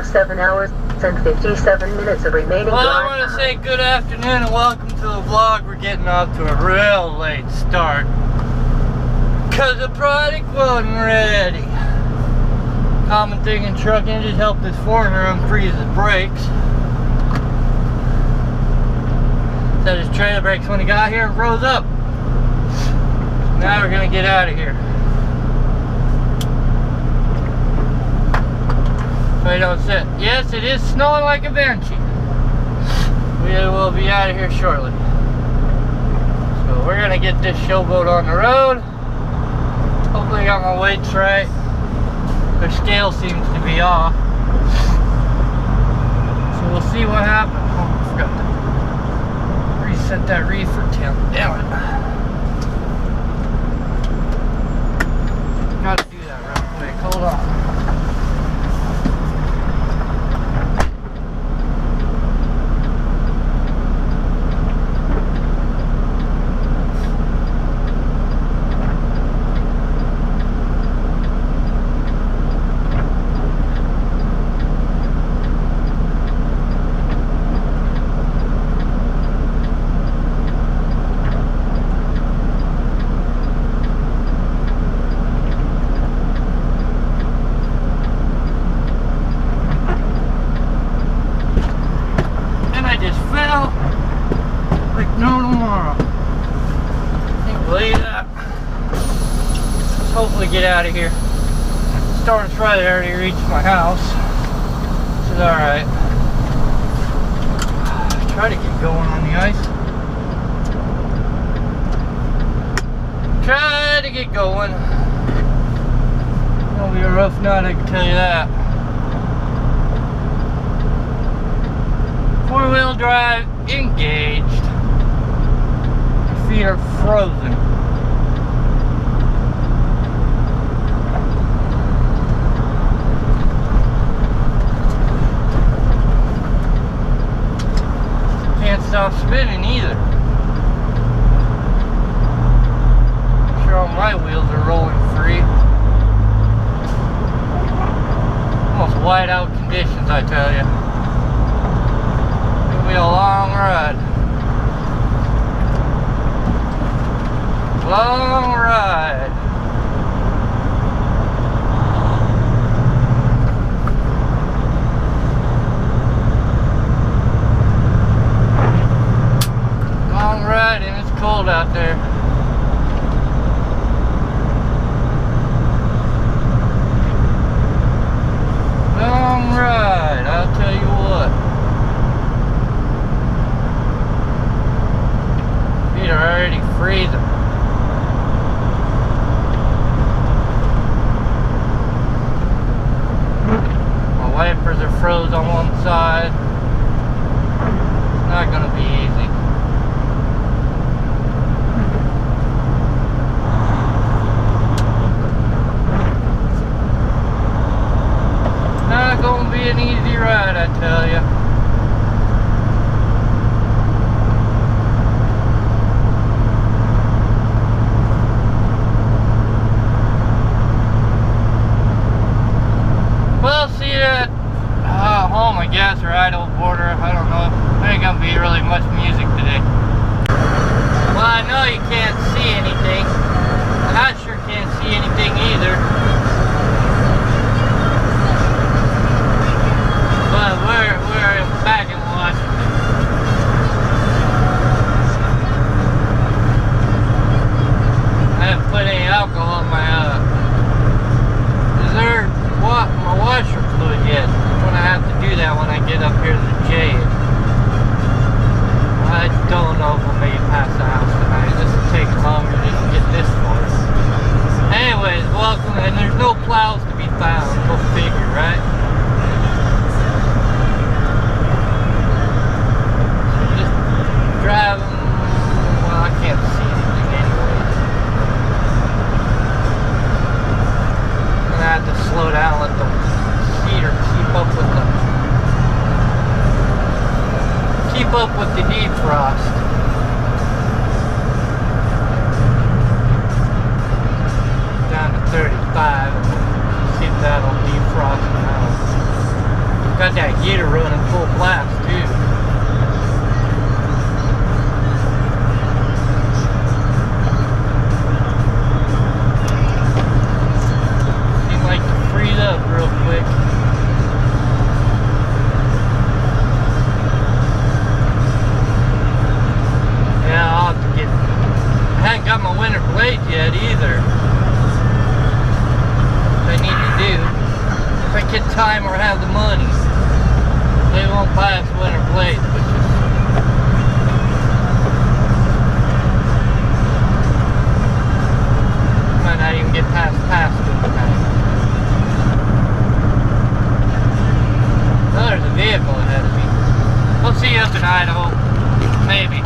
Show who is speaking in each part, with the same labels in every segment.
Speaker 1: have 7 hours and 57 minutes of remaining
Speaker 2: Well,
Speaker 1: drive
Speaker 2: I want to
Speaker 1: time.
Speaker 2: say good afternoon and welcome to the vlog. We're getting off to a real late start because the product wasn't ready. Common thing in trucking, just help this foreigner unfreeze his brakes. Set his trailer brakes when he got here and froze up. Now we're gonna get out of here. So you don't sit. Yes, it is snowing like a banshee. We will be out of here shortly. So we're gonna get this showboat on the road. Hopefully I got my weights right. Their scale seems to be off. So we'll see what happens. Oh, I forgot to reset that reefer temp. Damn it. Gotta do that real quick. Hold on. Hopefully get out of here. Storm's probably already reached my house. This is alright. Try to get going on the ice. Try to get going. It'll be a rough night, I can tell you that. 4-wheel drive engaged. Your feet are frozen. Stop spinning either. I'm sure all my wheels are rolling free. Almost white out conditions, I tell you. It'll be a long ride. Long ride. Ride and it's cold out there. Long ride, I'll tell you what. Feet are already freezing. My wipers are froze on one side. It's not gonna be easy. Not gonna be an easy ride, I tell ya. Well, see you at home, I guess, or Idaho border. I don't know. There ain't gonna be really much music today. Well, I know you can't see anything, and I sure can't see anything either. But we're back in Washington. I haven't put any alcohol in my my washer fluid yet. I'm gonna have to do that when I get up here to the J. I don't know if I'll make it past the house tonight. This will take long Got that heater running full blast too. Seems like to freeze up real quick. Yeah, I'll have to get. I haven't got my winter blades yet either. What I need to do, if I get time or have the money, they won't buy us winter blades, which is might not even get past it tonight. Oh, there's a vehicle ahead of me. We'll see you up in Idaho. Maybe.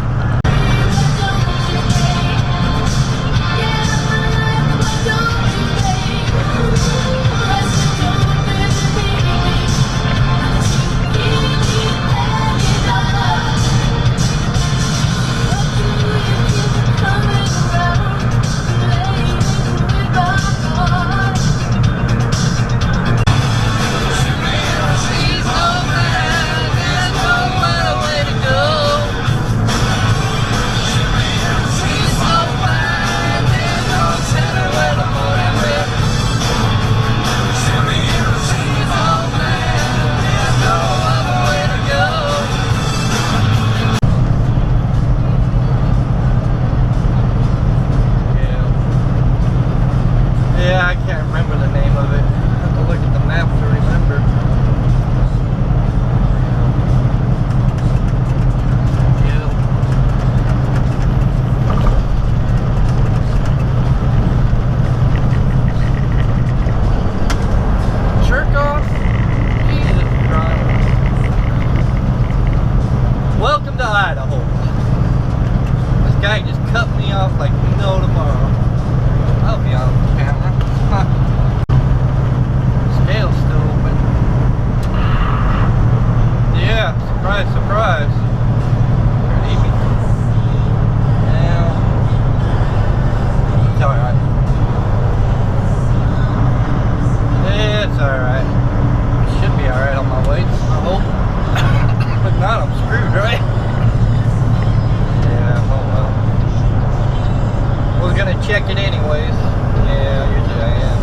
Speaker 2: Check it anyways. Yeah, usually I am.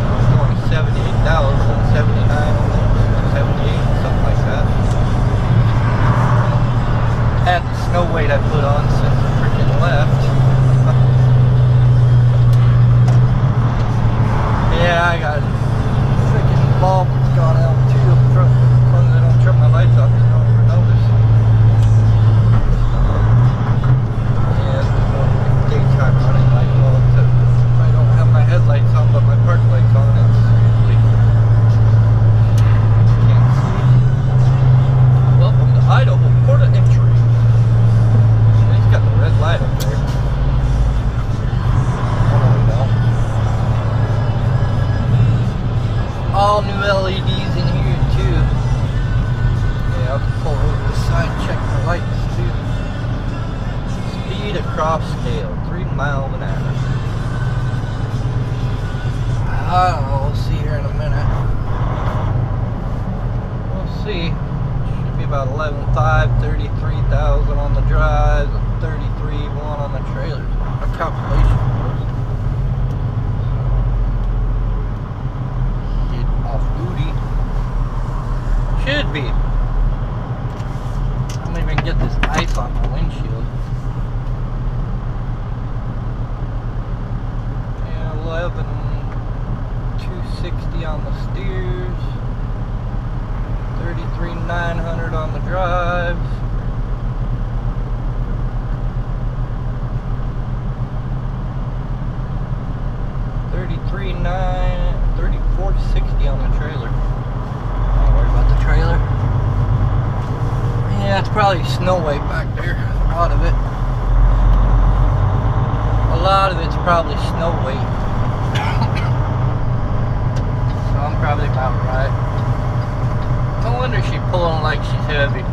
Speaker 2: I'm going 78,000, 79, 78, something like that. Had the snow weight I put on since I freaking left. Yeah, I got freaking bulb that's gone out too up front. As long as I don't turn my lights off, you don't even notice. Yeah, it's daytime running light. Headlights on, but my park lights on. It's usually can't see. Welcome to Idaho, port of entry. He's got the red light up there. All new LEDs in here too. Yeah, I'll pull over to the side, check the lights too. Speed across scale, 3 miles an hour. I don't know, we'll see here in a minute. We'll see. Should be about 11.5, 33,000 on the drives, and 33.1 on the trailers. A calculation was. Get off duty. Should be. I don't even get this ice on my windshield. Yeah, 11.260 on the steers, 33,900 on the drives. $34.60 on the trailer. Don't worry about the trailer. Yeah, it's probably snow weight back there. A lot of it. A lot of it's probably snow weight. So I'm probably about right. No wonder she's pulling like she's heavy.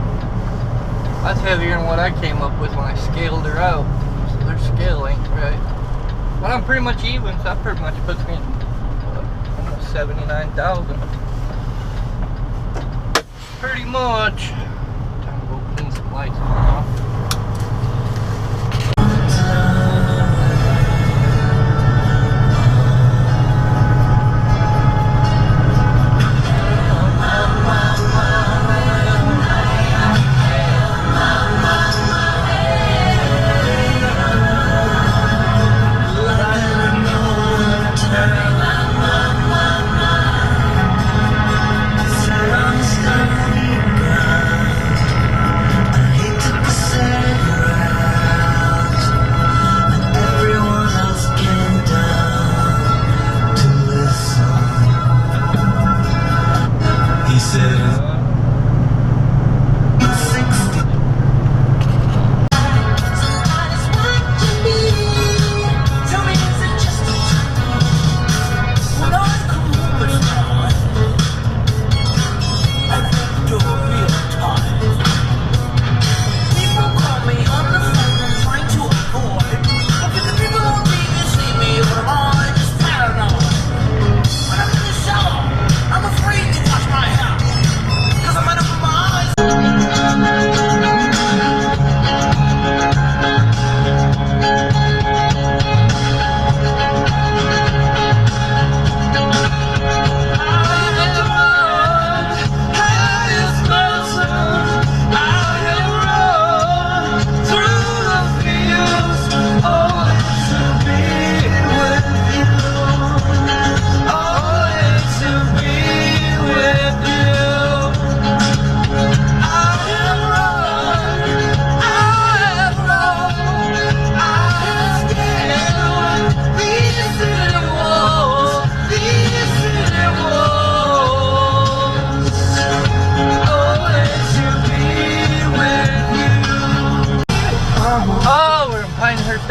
Speaker 2: That's heavier than what I came up with when I scaled her out. So their scale ain't right. But I'm pretty much even, so that pretty much puts me in almost 79,000. pretty much. Time to go clean some lights off.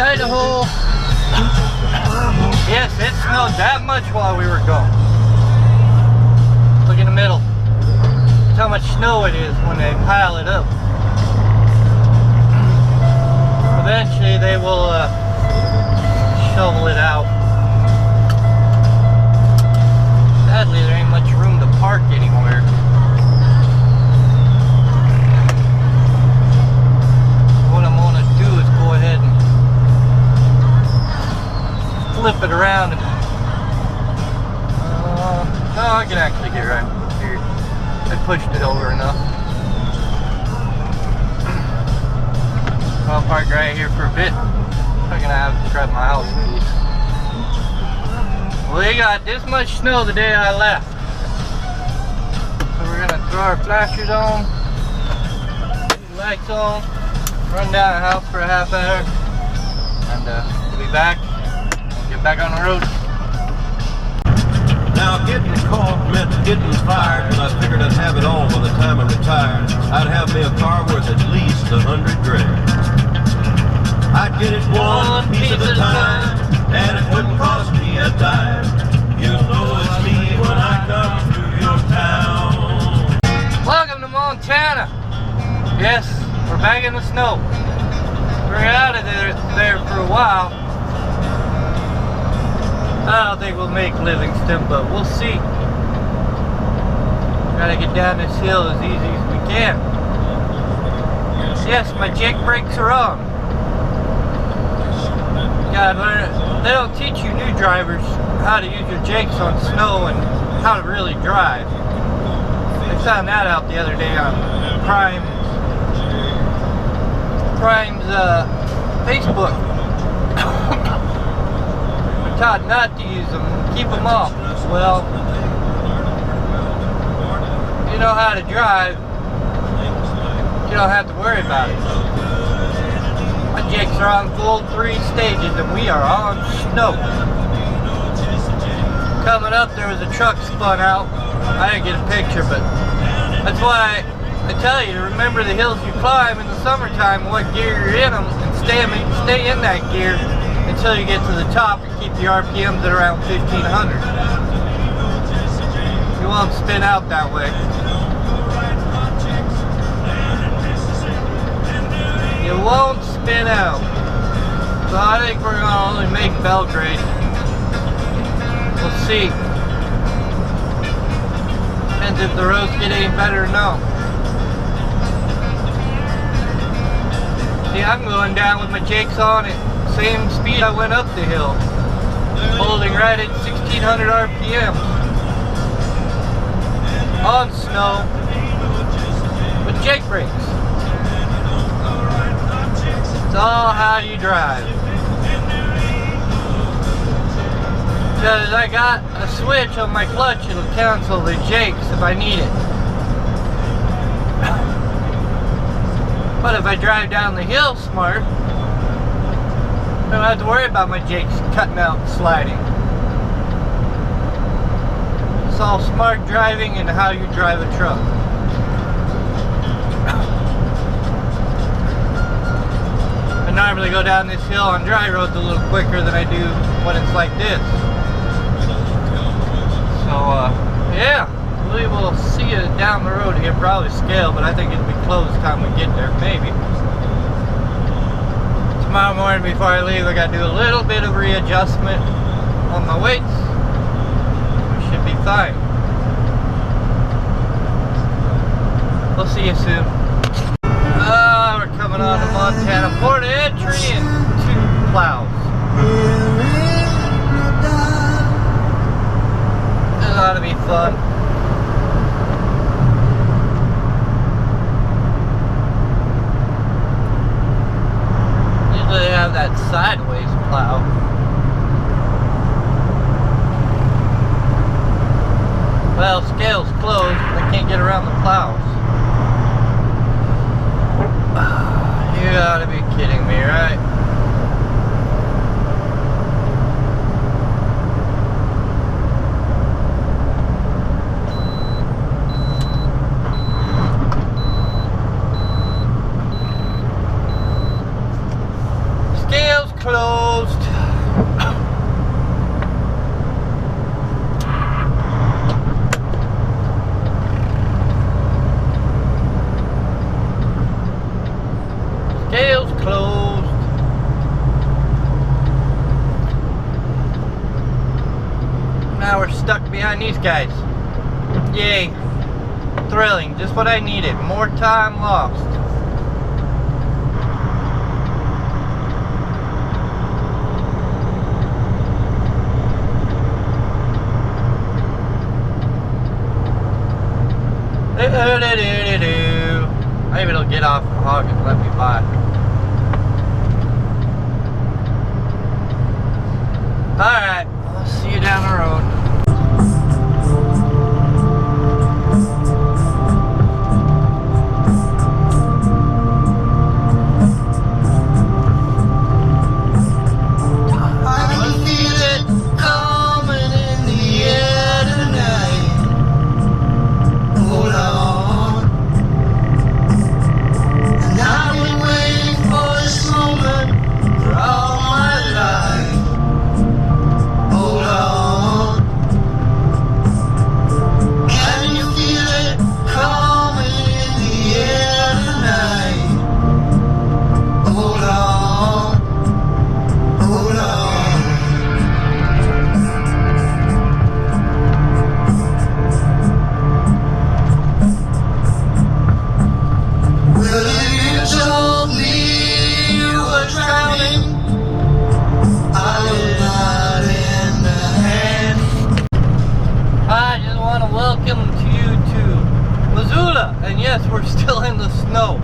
Speaker 2: Idaho. Yes, it snowed that much while we were gone. Look in the middle. That's how much snow it is when they pile it up. Eventually they will shovel it out. Sadly, there ain't much room to park anywhere. What I'm gonna do is go ahead and flip it around and no, I can actually get right here. I pushed it over enough. I'll park right here for a bit. I'm gonna have to grab my house keys. We got this much snow the day I left. So we're gonna throw our flashers on, lights on, run down the house for a half hour, and we'll be back. Get back on the road.
Speaker 3: Now getting caught meant getting fired, and I figured I'd have it all by the time I retired. I'd have me a car worth at least $100 grand. I'd get it one piece at a time, and it wouldn't cost me a dime. You'll know it's me when I come through your town.
Speaker 2: Welcome to Montana. Yes, we're back in the snow. We're out of there for a while. I don't think we'll make Livingston, but we'll see. Gotta get down this hill as easy as we can. Yes, my jake brakes are on. God, they don't teach you new drivers how to use your jakes on snow and how to really drive. I found that out the other day on Prime's Facebook. Taught not to use them, keep them off. Well, you know how to drive, you don't have to worry about it. My jakes are on full 3 stages and we are on snow. Coming up there was a truck spun out. I didn't get a picture, but that's why I tell you to remember the hills you climb in the summertime, what gear you're in them, and stay in that gear until you get to the top and keep the RPMs at around 1500. You won't spin out that way. You won't spin out. So I think we're gonna only make Belgrade. We'll see. Depends if the roads get any better or no. See, I'm going down with my jakes on at same speed I went up the hill, holding right at 1600 RPM on snow with jake brakes. It's all how you drive. Because I got a switch on my clutch, it'll cancel the jakes if I need it. But if I drive down the hill smart, I don't have to worry about my jakes cutting out and sliding. It's all smart driving and how you drive a truck. I normally go down this hill on dry roads a little quicker than I do when it's like this. So, yeah, we will see you down the road here, probably scale, but I think it'll be closed time we get there, maybe. Tomorrow morning before I leave, I gotta do a little bit of readjustment on my weights. We should be fine. We'll see you soon. We're coming on to Montana Port Entry and 2 plows. This ought to be fun. Usually they have that sideways plow. Well, scale's closed, but I can't get around the plows. You gotta be kidding me, right? Scale's closed. Scale's closed. Now we're stuck behind these guys. Yay. Thrilling. Just what I needed. More time lost. Maybe it'll get off the hog and let me by. Alright, I'll see you down the road. We're still in the snow.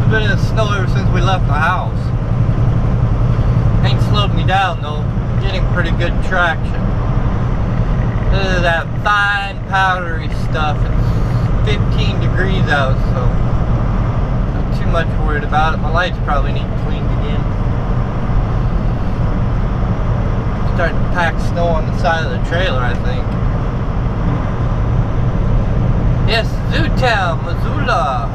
Speaker 2: We've been in the snow ever since we left the house. Ain't slowed me down though. Getting pretty good traction. This is that fine powdery stuff. It's 15 degrees out, so not too much worried about it. My lights probably need cleaned again. Starting to pack snow on the side of the trailer, I think. Yes, Zootown, Missoula.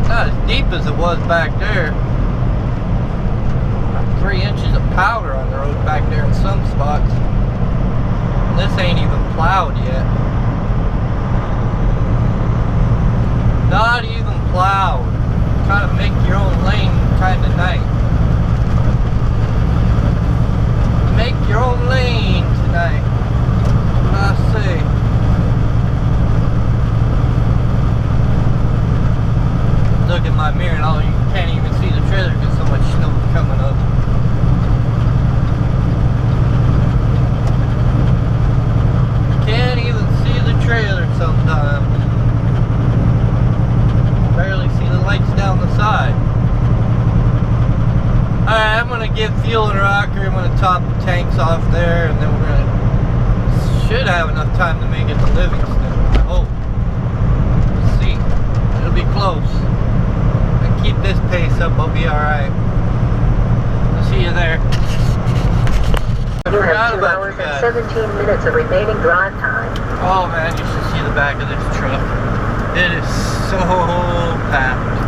Speaker 2: Not as deep as it was back there. About 3 inches of powder on the road back there in some spots. And this ain't even plowed yet. Not even plowed. Kind of make your own lane kind of night. Make your own lane tonight. What I say. Look at my mirror. here and all, you can't even see the trailer because so much snow is coming up. Can't even see the trailer sometimes. Barely see the lights down the side. Alright, I'm gonna get fuel in rocker. I'm gonna top the tanks off there, and then we're gonna should have enough time to make it to Livingston. I hope. Let's see. It'll be close. And keep this pace up, I'll be alright. I'll see you there.
Speaker 1: You have 2 hours and 17 minutes of remaining drive time.
Speaker 2: Oh man, you should see the back of this truck. It is so packed.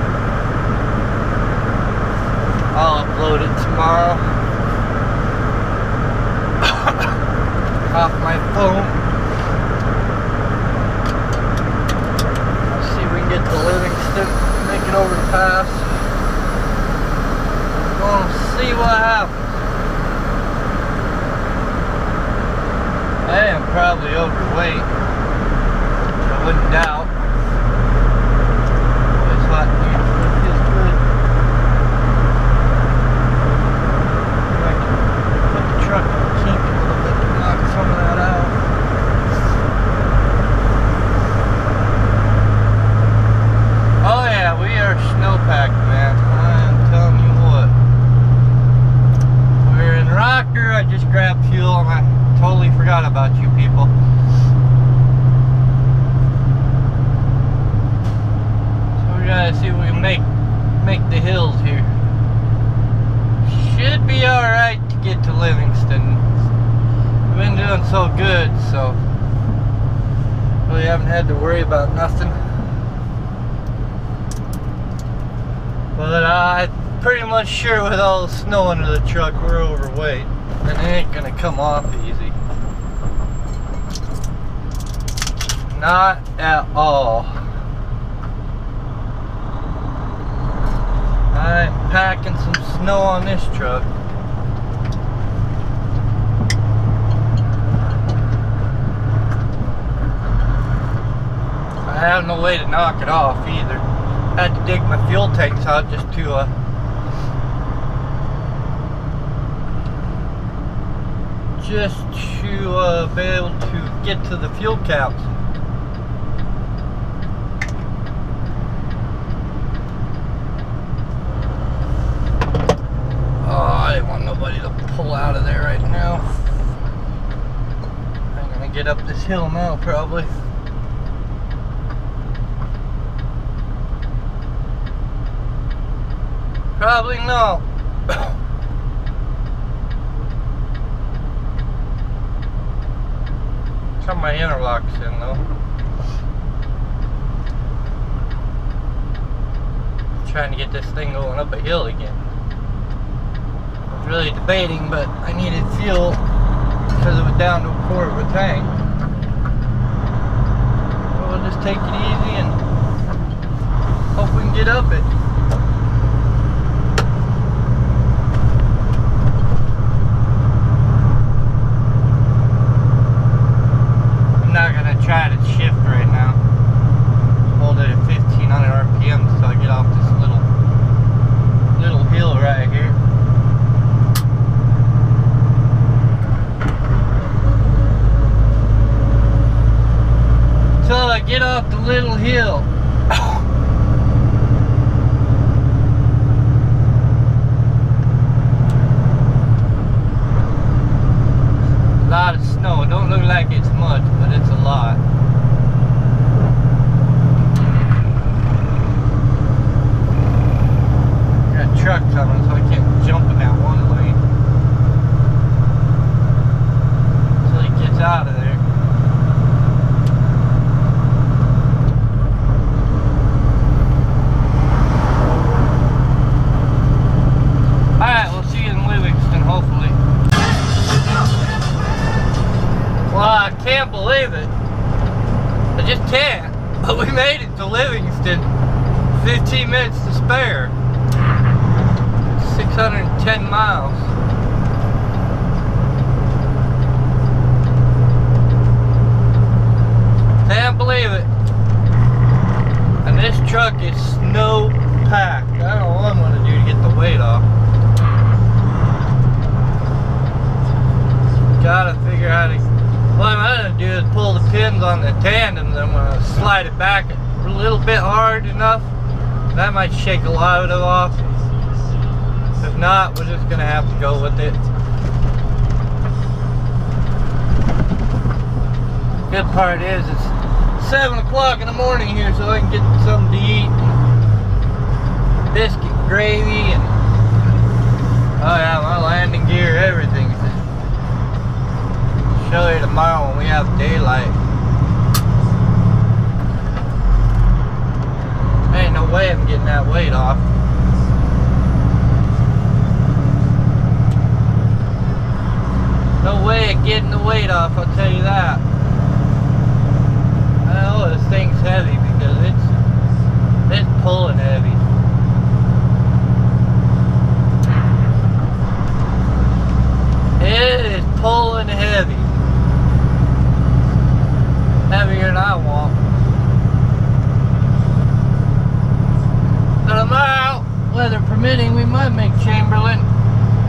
Speaker 2: I'll upload it tomorrow. Off my phone. Let's see if we can get to Livingston, make it over the pass. We'll see what happens. I am probably overweight. I wouldn't doubt. It's hot here. It feels good. I can put the truck in the kink a little bit to knock some of that out. Oh yeah, we are snowpacked, man. I'm telling you what. We're in rocker. I just grabbed fuel and I totally forgot about you people. So we gotta see if we can make the hills here. Should be alright to get to Livingston. We've been doing so good, so really haven't had to worry about nothing. But I'm pretty much sure with all the snow under the truck we're overweight. And it ain't gonna come off easy. Not at all. I'm packing some snow on this truck. I have no way to knock it off either. I had to dig my fuel tanks out just to be able to get to the fuel caps. Oh, I didn't want nobody to pull out of there right now. I'm gonna get up this hill now probably. Probably no. Got my interlocks in though. Trying to get this thing going up a hill again. I was really debating, but I needed fuel because it was down to a quarter of a tank. So we'll just take it easy and hope we can get up it. Try to shift right now. Hold it at 1500 RPM until I get off this little hill right here. Until I get off the little hill. A lot of snow. It don't look like it's much, but it's a lot. Got a truck coming, so I can't jump in that one lane until he gets out of there. Alright, we'll see you in Livingston, hopefully. Well, I can't believe it. I just can't. But we made it to Livingston. 15 minutes to spare. 610 miles. Can't believe it. And this truck is snow packed. bit hard enough, that might shake a lot of it off. If not, we're just gonna have to go with it. Good part is it's 7 o'clock in the morning here, so I can get something to eat. Biscuit gravy and oh yeah, my landing gear, everything. Show you tomorrow when we have daylight. Ain't no way I'm getting that weight off. No way of getting the weight off, I'll tell you that. I know this thing's heavy because it's pulling heavy. It is pulling heavy. Heavier than I want. So tomorrow, weather permitting, we might make Chamberlain.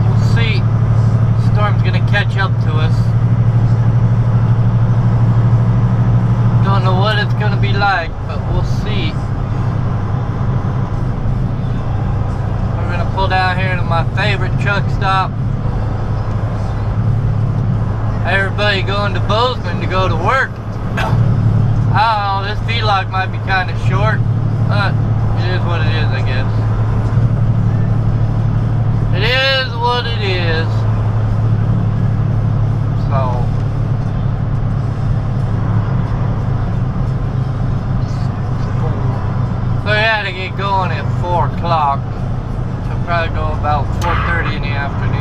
Speaker 2: We'll see. The storm's gonna catch up to us. Don't know what it's gonna be like, but we'll see. We're gonna pull down here to my favorite truck stop. Everybody going to Bozeman to go to work. I don't know, this vlog might be kind of short, but it is what it is, I guess. It is what it is. So I had to get going at 4 o'clock. So I'll probably go about 4:30 in the afternoon.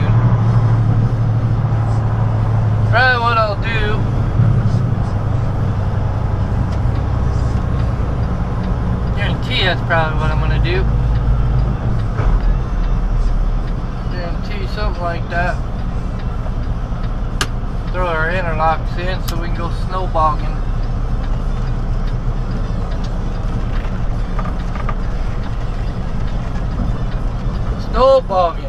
Speaker 2: Probably what I'll do, guarantee that's probably what I'm gonna do. Guarantee something like that. Throw our interlocks in so we can go snowbogging. Snowbogging.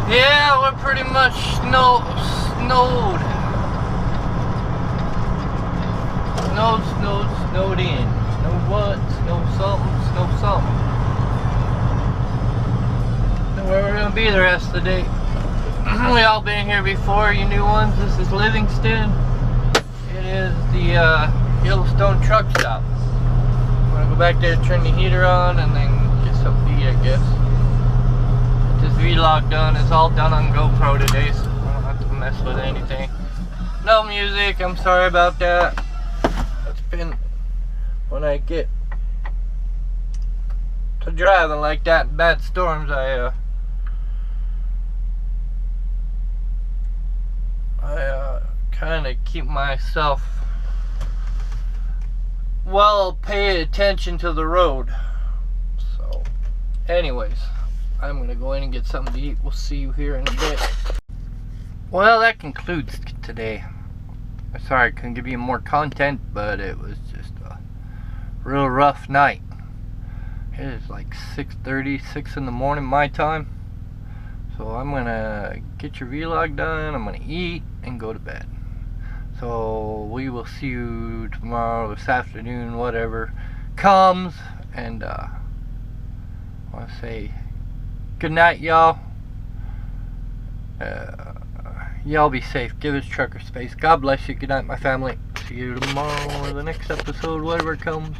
Speaker 2: Yeah, we're pretty much snowed. Snowed in. Snow what? Snow something. Know where we're gonna be the rest of the day. We all been here before, you new ones. This is Livingston. It is the Yellowstone truck stop. I'm gonna go back there, turn the heater on, and then get something to eat, I guess. This vlog done. It's all done on GoPro today, so I don't have to mess with anything. No music, I'm sorry about that. It's been when I get to driving like that in bad storms, I kind of keep myself pay attention to the road. So anyways, I'm gonna go in and get something to eat. We'll see you here in a bit. Well, that concludes today. I'm sorry I couldn't give you more content, but it was just a real rough night. It is like 6:30, 6 in the morning my time. So I'm gonna get your vlog done, I'm gonna eat and go to bed. So we will see you tomorrow, this afternoon, whatever comes. And I want to say good night, y'all. Y'all be safe. Give this trucker space. God bless you. Good night, my family. See you tomorrow or the next episode, whatever comes.